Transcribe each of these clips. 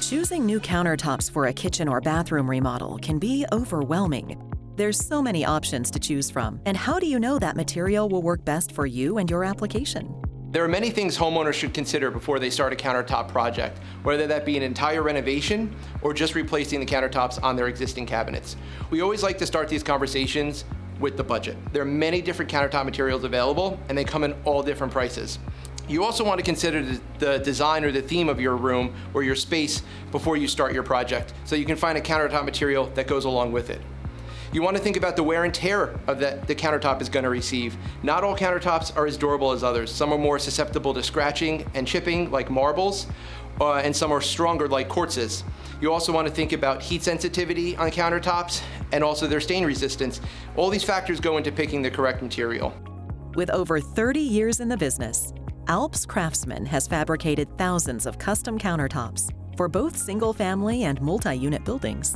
Choosing new countertops for a kitchen or bathroom remodel can be overwhelming. There's so many options to choose from, and how do you know that material will work best for you and your application? There are many things homeowners should consider before they start a countertop project, whether that be an entire renovation or just replacing the countertops on their existing cabinets. We always like to start these conversations with the budget. There are many different countertop materials available, and they come in all different prices. You also want to consider the design or the theme of your room or your space before you start your project, so you can find a countertop material that goes along with it. You want to think about the wear and tear of that the countertop is going to receive. Not all countertops are as durable as others. Some are more susceptible to scratching and chipping, like marbles, and some are stronger, like quartzes. You also want to think about heat sensitivity on countertops and also their stain resistance. All these factors go into picking the correct material. With over 30 years in the business, Alps Craftsman has fabricated thousands of custom countertops for both single-family and multi-unit buildings.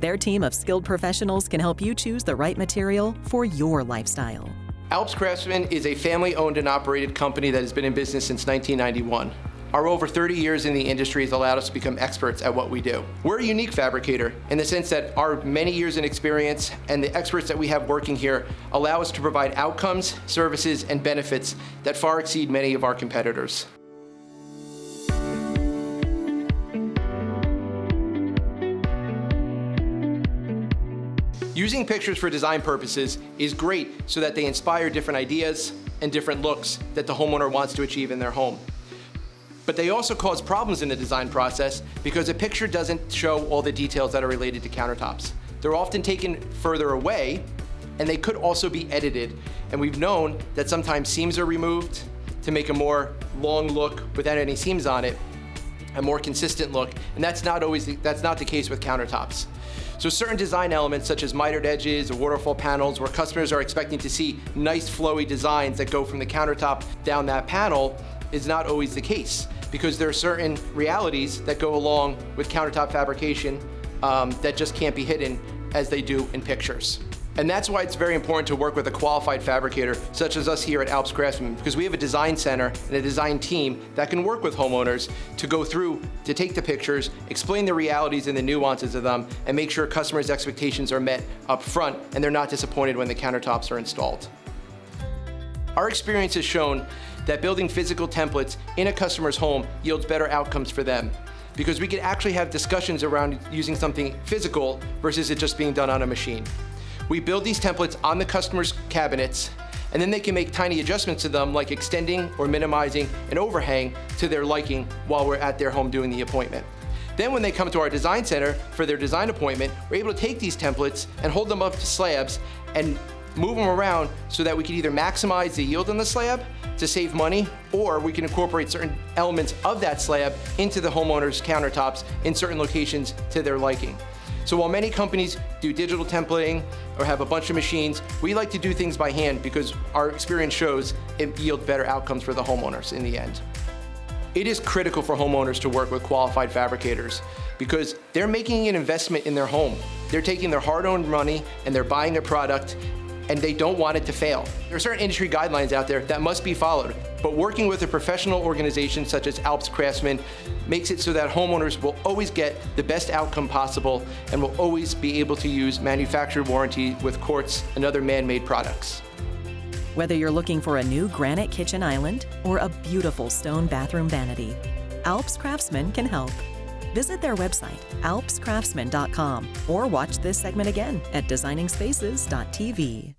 Their team of skilled professionals can help you choose the right material for your lifestyle. Alps Craftsman is a family-owned and operated company that has been in business since 1991. Our over 30 years in the industry has allowed us to become experts at what we do. We're a unique fabricator in the sense that our many years in experience and the experts that we have working here allow us to provide outcomes, services, and benefits that far exceed many of our competitors. Using pictures for design purposes is great so that they inspire different ideas and different looks that the homeowner wants to achieve in their home. But they also cause problems in the design process because a picture doesn't show all the details that are related to countertops. They're often taken further away, and they could also be edited. And we've known that sometimes seams are removed to make a more long look without any seams on it, a more consistent look, and that's not the case with countertops. So certain design elements such as mitered edges or waterfall panels where customers are expecting to see nice flowy designs that go from the countertop down that panel is not always the case because there are certain realities that go along with countertop fabrication that just can't be hidden as they do in pictures. And that's why it's very important to work with a qualified fabricator such as us here at Alps Craftsman, because we have a design center and a design team that can work with homeowners to go through, to take the pictures, explain the realities and the nuances of them, and make sure customers' expectations are met up front and they're not disappointed when the countertops are installed. Our experience has shown that building physical templates in a customer's home yields better outcomes for them, because we can actually have discussions around using something physical versus it just being done on a machine. We build these templates on the customer's cabinets, and then they can make tiny adjustments to them, like extending or minimizing an overhang to their liking while we're at their home doing the appointment. Then when they come to our design center for their design appointment, we're able to take these templates and hold them up to slabs and move them around so that we can either maximize the yield on the slab to save money, or we can incorporate certain elements of that slab into the homeowner's countertops in certain locations to their liking. So while many companies do digital templating or have a bunch of machines, we like to do things by hand because our experience shows it yields better outcomes for the homeowners in the end. It is critical for homeowners to work with qualified fabricators because they're making an investment in their home. They're taking their hard-earned money and they're buying a product, and they don't want it to fail. There are certain industry guidelines out there that must be followed, but working with a professional organization such as Alps Craftsman makes it so that homeowners will always get the best outcome possible and will always be able to use manufacturer warranty with quartz and other man-made products. Whether you're looking for a new granite kitchen island or a beautiful stone bathroom vanity, Alps Craftsman can help. Visit their website, alpscraftsman.com, or watch this segment again at designingspaces.tv.